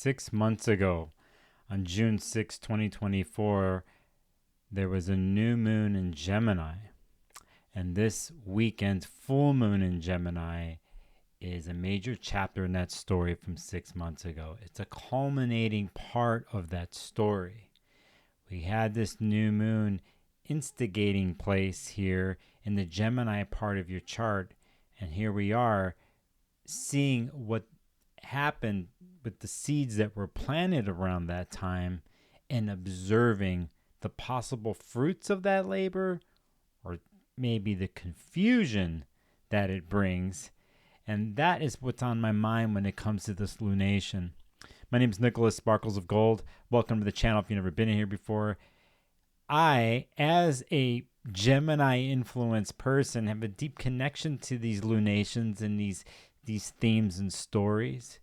6 months ago, on June 6, 2024, there was a new moon in Gemini. And this weekend's full moon in Gemini is a major chapter in that story from 6 months ago. It's a culminating part of that story. We had this new moon instigating place here in the Gemini part of your chart. And here we are seeing what happened with the seeds that were planted around that time and observing the possible fruits of that labor, or maybe the confusion that it brings. And that is what's on my mind when it comes to this lunation. My name is Nicholas Sparkles of Gold. Welcome to the channel if you've never been here before. I, as a Gemini influenced person, have a deep connection to these lunations and these themes and stories.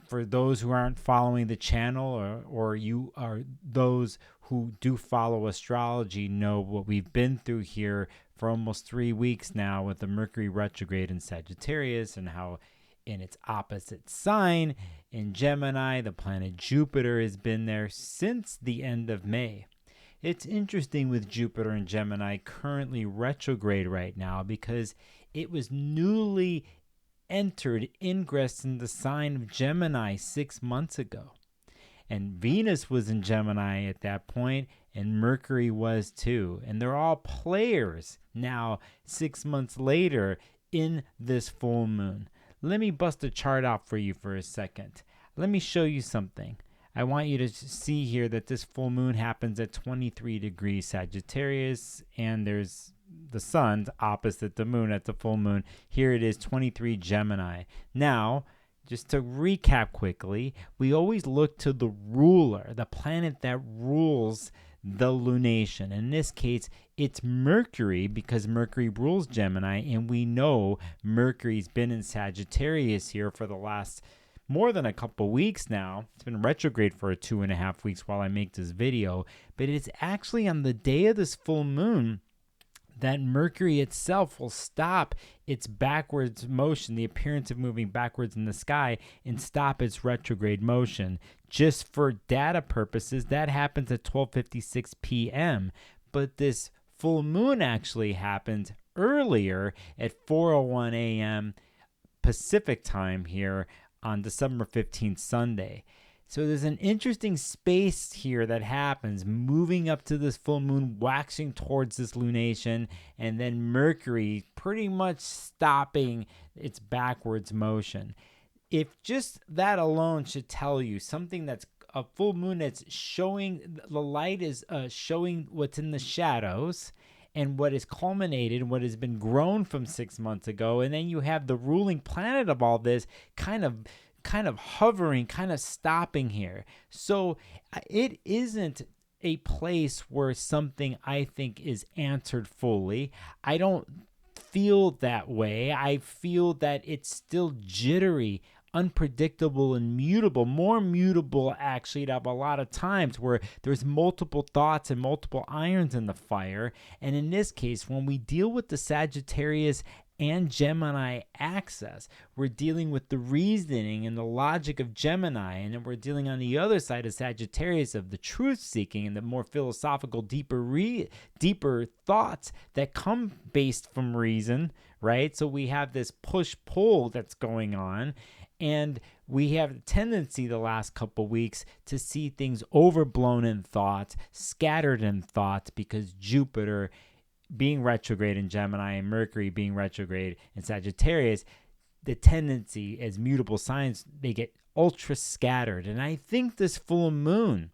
For those who aren't following the channel, or you are those who do follow astrology, know what we've been through here for almost 3 weeks now with the Mercury retrograde in Sagittarius, and how in its opposite sign in Gemini, the planet Jupiter has been there since the end of May. It's interesting with Jupiter in Gemini currently retrograde right now because it was newly entered ingress in the sign of Gemini 6 months ago. And Venus was in Gemini at that point, and Mercury was too. And they're all players now 6 months later in this full moon. Let me bust a chart out for you for a second. Let me show you something. I want you to see here that this full moon happens at 23 degrees Sagittarius, and there's the sun's opposite the moon at the full moon. Here it is, 23 Gemini. Now, just to recap quickly, we always look to the ruler, the planet that rules the lunation. In this case, it's Mercury, because Mercury rules Gemini, and we know Mercury's been in Sagittarius here for the last more than a couple weeks now. It's been retrograde for 2.5 weeks while I make this video, but it's actually on the day of this full moon that Mercury itself will stop its backwards motion, the appearance of moving backwards in the sky, and stop its retrograde motion. Just for data purposes, that happens at 12:56 p.m., but this full moon actually happens earlier at 4:01 a.m. Pacific time here on December 15th, Sunday. So there's an interesting space here that happens, moving up to this full moon, waxing towards this lunation, and then Mercury pretty much stopping its backwards motion. If just that alone should tell you something, that's a full moon that's showing, the light is showing what's in the shadows and what is culminated, what has been grown from 6 months ago. And then you have the ruling planet of all this kind of hovering, kind of stopping here. So it isn't a place where something, I think, is answered fully. I don't feel that way. I feel that it's still jittery, unpredictable, and mutable. More mutable, actually, to have a lot of times where there's multiple thoughts and multiple irons in the fire. And in this case, when we deal with the Sagittarius and Gemini axis, we're dealing with the reasoning and the logic of Gemini, and then we're dealing on the other side of Sagittarius of the truth-seeking and the more philosophical, deeper thoughts that come based from reason, right? So we have this push-pull that's going on, and we have a tendency the last couple weeks to see things overblown in thought, scattered in thought, because Jupiter being retrograde in Gemini and Mercury being retrograde in Sagittarius, the tendency as mutable signs, they get ultra scattered. And I think this full moon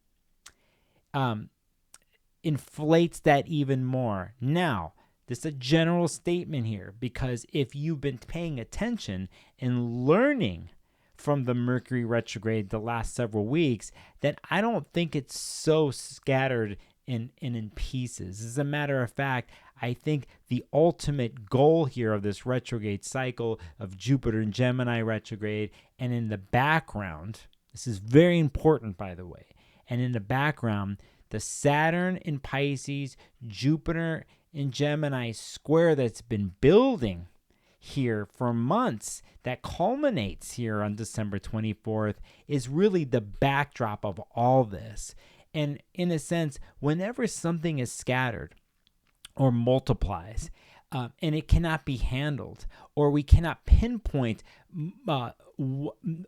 inflates that even more. Now, this is a general statement here, because if you've been paying attention and learning from the Mercury retrograde the last several weeks, then I don't think it's so scattered in pieces. As a matter of fact, I think the ultimate goal here of this retrograde cycle of Jupiter and Gemini retrograde, and in the background, this is very important, by the way, and in the background, the Saturn in Pisces, Jupiter in Gemini square that's been building here for months that culminates here on December 24th is really the backdrop of all this. And in a sense, whenever something is scattered or multiplies, and it cannot be handled, or we cannot pinpoint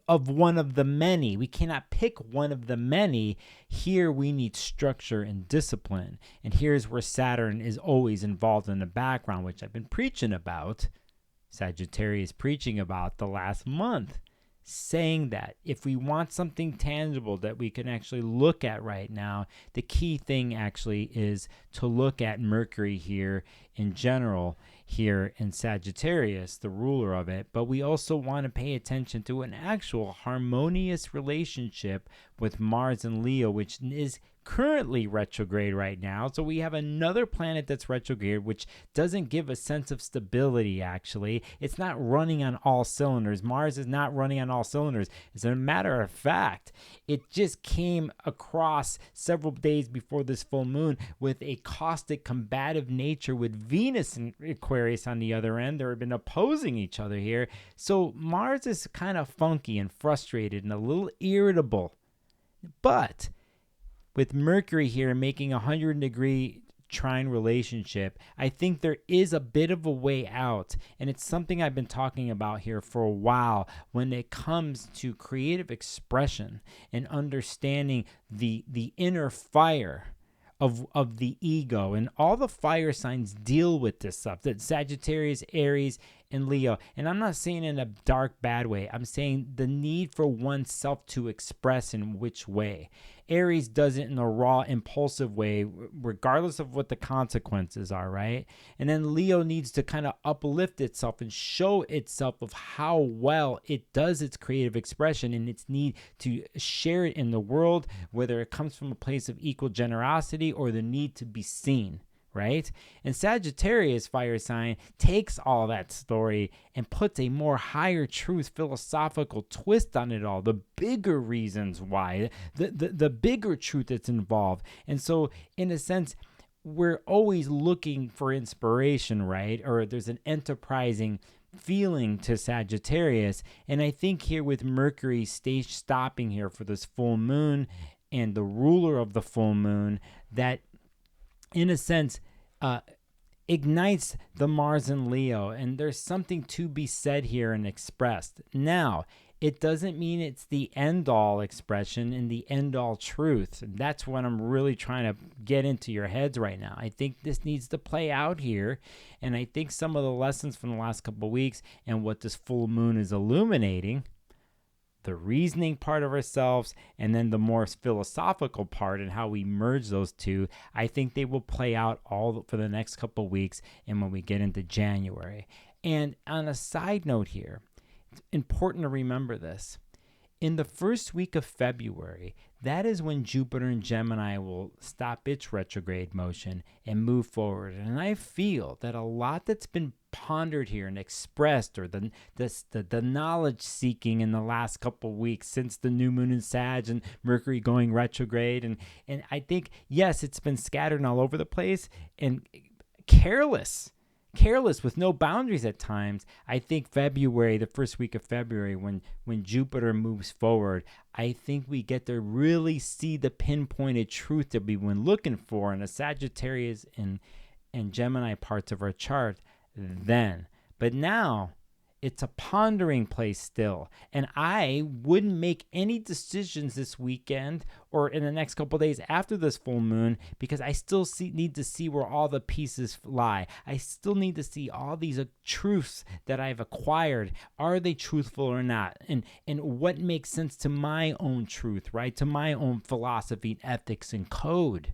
of one of the many, we cannot pick one of the many, here we need structure and discipline. And here's where Saturn is always involved in the background, which I've been preaching about, Sagittarius preaching about the last month, saying that if we want something tangible that we can actually look at right now, the key thing actually is to look at Mercury here in general, here in Sagittarius, the ruler of it, but we also want to pay attention to an actual harmonious relationship with Mars and Leo, which is currently retrograde right now. So we have another planet that's retrograde, which doesn't give a sense of stability, actually. It's not running on all cylinders. Mars is not running on all cylinders. As a matter of fact, it just came across several days before this full moon with a caustic, combative nature with Venus and Aquarius on the other end. They've been opposing each other here. So Mars is kind of funky and frustrated and a little irritable. But with Mercury here making a 100-degree trine relationship, I think there is a bit of a way out. And it's something I've been talking about here for a while when it comes to creative expression and understanding the inner fire of the ego. And all the fire signs deal with this stuff, that Sagittarius, Aries, and Leo. And I'm not saying in a dark, bad way. I'm saying the need for oneself to express in which way. Aries does it in a raw, impulsive way, regardless of what the consequences are, right? And then Leo needs to kind of uplift itself and show itself of how well it does its creative expression and its need to share it in the world, whether it comes from a place of equal generosity or the need to be seen. Right? And Sagittarius fire sign takes all that story and puts a more higher truth philosophical twist on it all, the bigger reasons why, the bigger truth that's involved. And so in a sense, we're always looking for inspiration, right? Or there's an enterprising feeling to Sagittarius. And I think here with Mercury stage stopping here for this full moon and the ruler of the full moon, that in a sense, ignites the Mars and Leo, and there's something to be said here and expressed. Now, it doesn't mean it's the end-all expression and the end-all truth. And that's what I'm really trying to get into your heads right now. I think this needs to play out here, and I think some of the lessons from the last couple of weeks and what this full moon is illuminating, the reasoning part of ourselves, and then the more philosophical part and how we merge those two, I think they will play out all for the next couple of weeks and when we get into January. And on a side note here, it's important to remember this. In the first week of February, that is when Jupiter in Gemini will stop its retrograde motion and move forward. And I feel that a lot that's been pondered here and expressed, or the knowledge seeking in the last couple of weeks since the new moon in Sag and Mercury going retrograde, and I think, yes, it's been scattered all over the place and careless with no boundaries at times. I think February, the first week of February, when Jupiter moves forward, I think we get to really see the pinpointed truth that we've been looking for in the Sagittarius and Gemini parts of our chart then. But now it's a pondering place still. And I wouldn't make any decisions this weekend or in the next couple of days after this full moon, because I still need to see where all the pieces lie. I still need to see all these truths that I've acquired. Are they truthful or not? And what makes sense to my own truth, right? To my own philosophy, ethics, and code.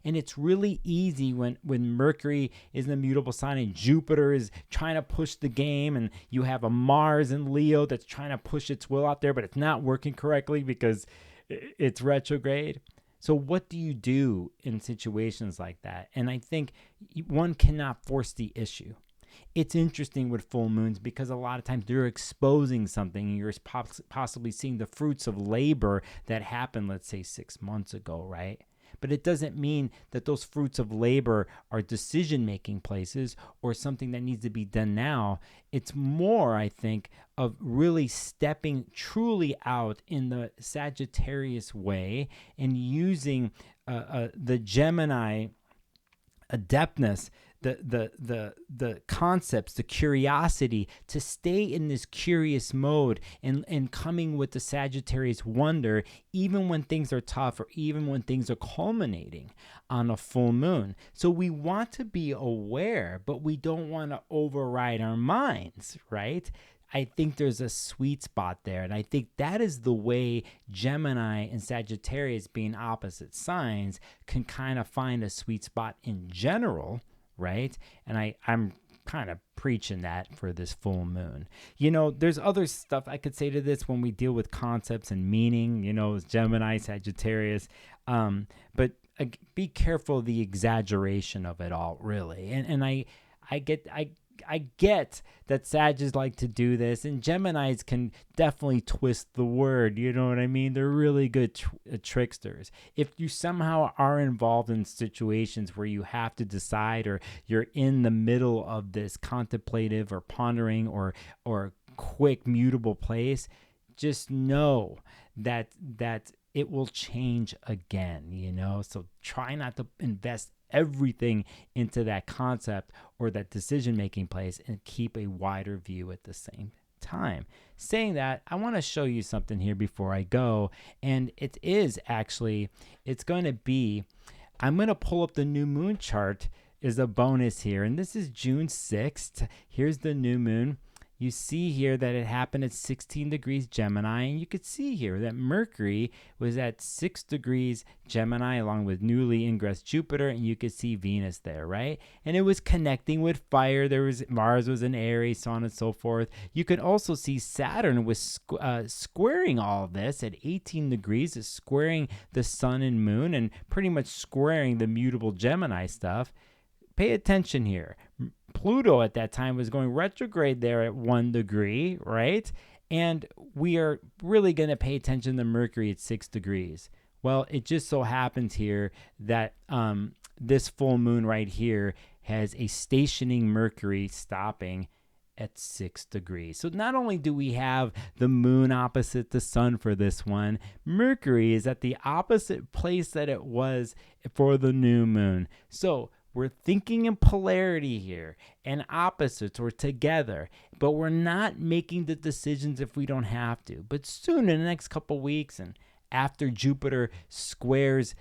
And it's really easy when Mercury is in the mutable sign and Jupiter is trying to push the game, and you have a Mars in Leo that's trying to push its will out there, but it's not working correctly because it's retrograde. So what do you do in situations like that? And I think one cannot force the issue. It's interesting with full moons because a lot of times they're exposing something and you're possibly seeing the fruits of labor that happened, let's say 6 months ago, right? but it doesn't mean that those fruits of labor are decision-making places or something that needs to be done now. It's more, I think, of really stepping truly out in the Sagittarius way and using the Gemini adeptness, the concepts, the curiosity, to stay in this curious mode and coming with the Sagittarius wonder, even when things are tough or even when things are culminating on a full moon. So we want to be aware, but we don't want to override our minds, right? I think there's a sweet spot there. And I think that is the way Gemini and Sagittarius, being opposite signs, can kind of find a sweet spot in general, right? And I'm kind of preaching that for this full moon. There's other stuff I could say to this when we deal with concepts and meaning, Gemini, Sagittarius. But be careful of the exaggeration of it all, really. And I get that Sagittarius like to do this, and Geminis can definitely twist the word. You know what I mean? They're really good tricksters. If you somehow are involved in situations where you have to decide, or you're in the middle of this contemplative or pondering or quick mutable place, just know that it will change again, so try not to invest everything into that concept or that decision-making place, and keep a wider view at the same time. Saying that, I want to show you something here before I go, and it's going to be, I'm going to pull up the new moon chart as a bonus here, and this is June 6th. Here's the new moon. You see here that it happened at 16 degrees Gemini, and you could see here that Mercury was at 6 degrees Gemini along with newly ingressed Jupiter, and you could see Venus there, right? And it was connecting with fire. Mars was in Aries, so on and so forth. You could also see Saturn was squaring all of this at 18 degrees, squaring the sun and moon, and pretty much squaring the mutable Gemini stuff. Pay attention here. Pluto at that time was going retrograde there at 1 degree, right? And we are really going to pay attention to Mercury at 6 degrees. Well, it just so happens here that this full moon right here has a stationing Mercury stopping at 6 degrees. So not only do we have the moon opposite the sun for this one, Mercury is at the opposite place that it was for the new moon. So we're thinking in polarity here, and opposites or together, but we're not making the decisions if we don't have to. But soon, in the next couple weeks, and after Jupiter squares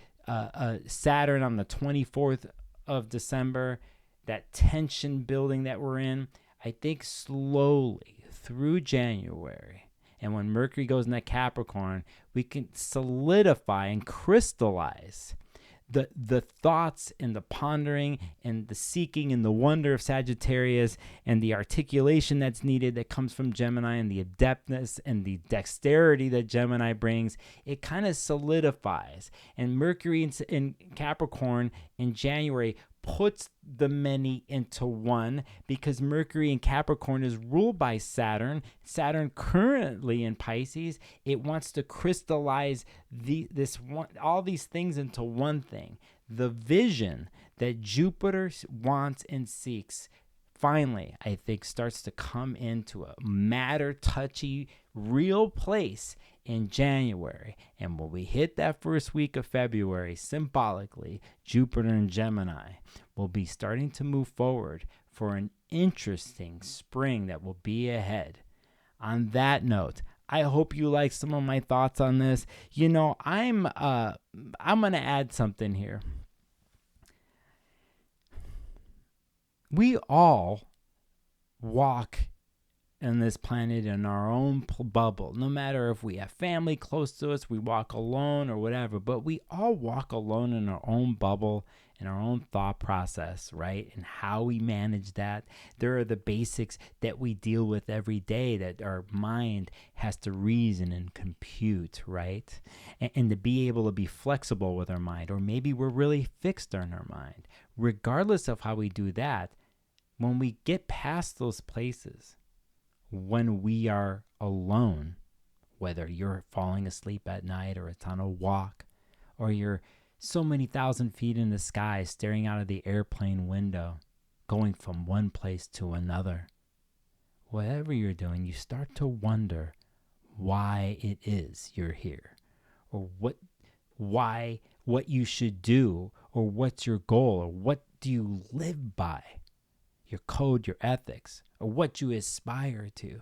Saturn on the 24th of December, that tension building that we're in, I think slowly through January, and when Mercury goes into Capricorn, we can solidify and crystallize the thoughts and the pondering and the seeking and the wonder of Sagittarius, and the articulation that's needed that comes from Gemini, and the adeptness and the dexterity that Gemini brings. It kind of solidifies. And Mercury in Capricorn in January puts the many into one, because Mercury in Capricorn is ruled by Saturn. Saturn currently in Pisces. It wants to crystallize all these things into one thing. The vision that Jupiter wants and seeks finally, I think, starts to come into a matter touchy, real place in January. And when we hit that first week of February, symbolically, Jupiter and Gemini will be starting to move forward for an interesting spring that will be ahead. On that note, I hope you like some of my thoughts on this. I'm going to add something here. We all walk in this planet in our own bubble. No matter if we have family close to us, we walk alone or whatever, but we all walk alone in our own bubble, in our own thought process, right? And how we manage that. There are the basics that we deal with every day that our mind has to reason and compute, right? And to be able to be flexible with our mind, or maybe we're really fixed on our mind. Regardless of how we do that, when we get past those places, when we are alone, whether you're falling asleep at night or it's on a walk, or you're so many thousand feet in the sky, staring out of the airplane window, going from one place to another. Whatever you're doing, you start to wonder why it is you're here, or what you should do, or what's your goal, or what do you live by, your code, your ethics, or what you aspire to.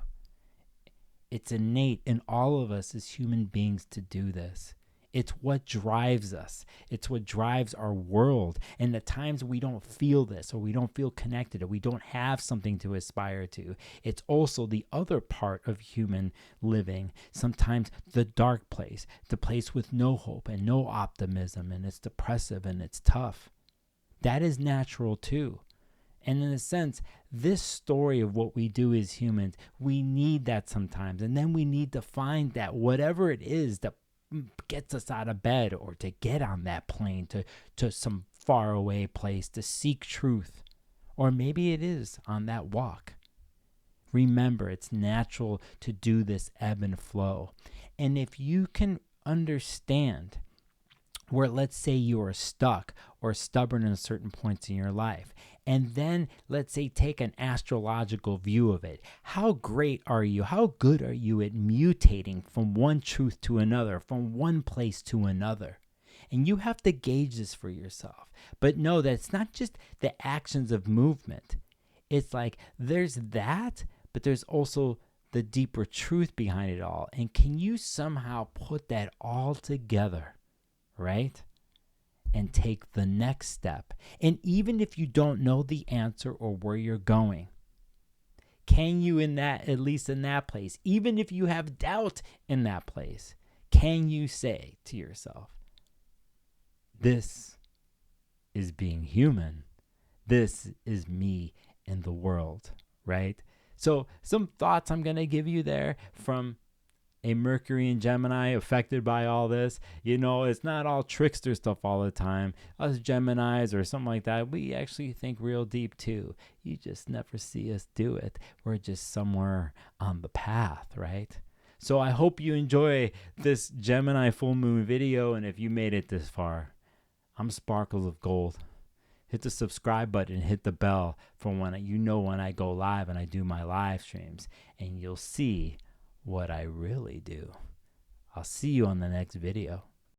It's innate in all of us as human beings to do this. It's what drives us. It's what drives our world. And the times we don't feel this, or we don't feel connected, or we don't have something to aspire to, it's also the other part of human living. Sometimes the dark place, the place with no hope and no optimism, and it's depressive and it's tough. That is natural too. And in a sense, this story of what we do as humans, we need that sometimes. And then we need to find that whatever it is that gets us out of bed, or to get on that plane to some faraway place to seek truth. Or maybe it is on that walk. Remember, it's natural to do this ebb and flow. And if you can understand where, let's say, you are stuck or stubborn in certain points in your life, and then let's say take an astrological view of it, how great are you? How good are you at mutating from one truth to another, from one place to another? And you have to gauge this for yourself. But know that it's not just the actions of movement. It's like there's that, but there's also the deeper truth behind it all. And can you somehow put that all together, right? And take the next step. And even if you don't know the answer or where you're going, can you at least in that place, even if you have doubt in that place, can you say to yourself, this is being human. This is me in the world, right? So some thoughts I'm going to give you there from a Mercury in Gemini affected by all this. It's not all trickster stuff all the time. Us Geminis or something like that, we actually think real deep too. You just never see us do it. We're just somewhere on the path, right? So I hope you enjoy this Gemini full moon video. And if you made it this far, I'm Sparkles of Gold. Hit the subscribe button, hit the bell for when I go live and I do my live streams, and you'll see what I really do. I'll see you on the next video.